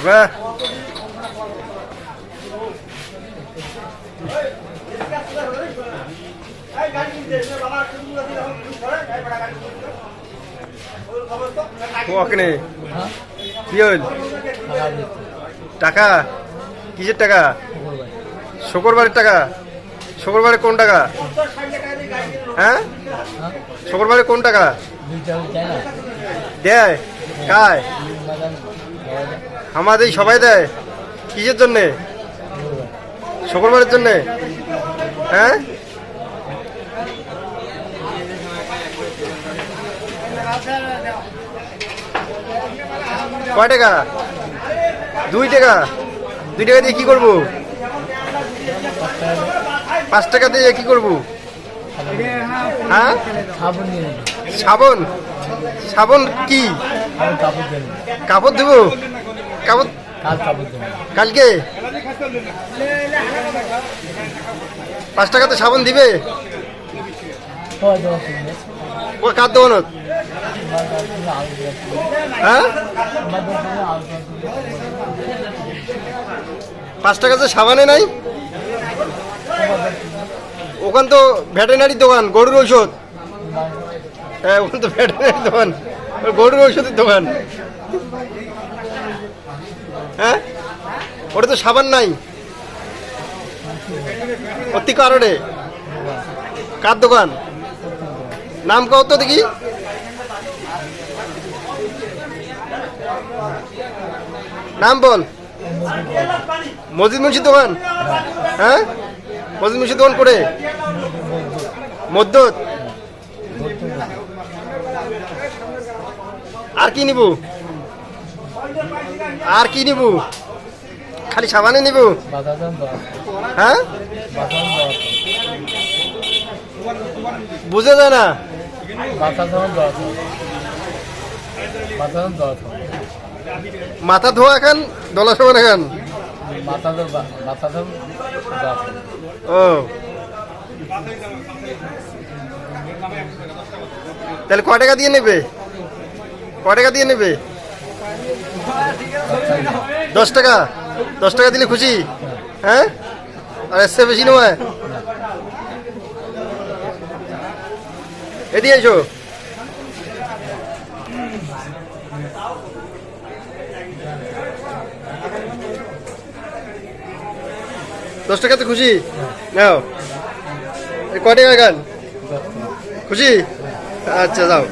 বাহ ওখানে কি হল টাকা কিসের টাকা শুক্রবারের টাকা শুক্রবারে কোন টাকা হ্যাঁ শুক্রবারে কোন টাকা দেয় কায় আমাদের সবাই দেয় কিসের জন্যে শুক্রবারের জন্যে হ্যাঁ কয় টাকা 2 টাকা 2 টাকা দিয়ে কি করবো 5 টাকা দিয়ে কি করবো হ্যাঁ সাবন সাবন কি কাপড় দেবো কাপড় কালকে 5 টাকাতে সাবন দিবে ও কার দোকানত হ্যাঁ 5 টাকাতে সাবানে নাই ওখান তো ভেটেরিনারি দোকান গরুর ঔষধ হ্যাঁ ওখান তো ভেটেরিনারি দোকান গরুর ঔষধের দোকান হ্যাঁ ওটা তো সাবান নাই অতি কারণে কার দোকান নাম কত তো দেখি নাম বল মসজিদ মুন্সির দোকান হ্যাঁ মসজিদ মুন্সির দোকান করে মদ্যত আর কি নিব আর কি নিব খালি সাবানে নিব হ্যাঁ বুঝে যায় না মাথা ধোয়া খান দলা সাবান খান ও তাহলে কয় টাকা দিয়ে নেবে কয় টাকা দিয়ে নেবে 10 টাকা 10 টাকা দিলে খুশি হ্যাঁ আর এসে বেশি নয় এদিকে এসো দশ টাকাতে খুশি নাও কয় টাকা গান খুশি আচ্ছা যাও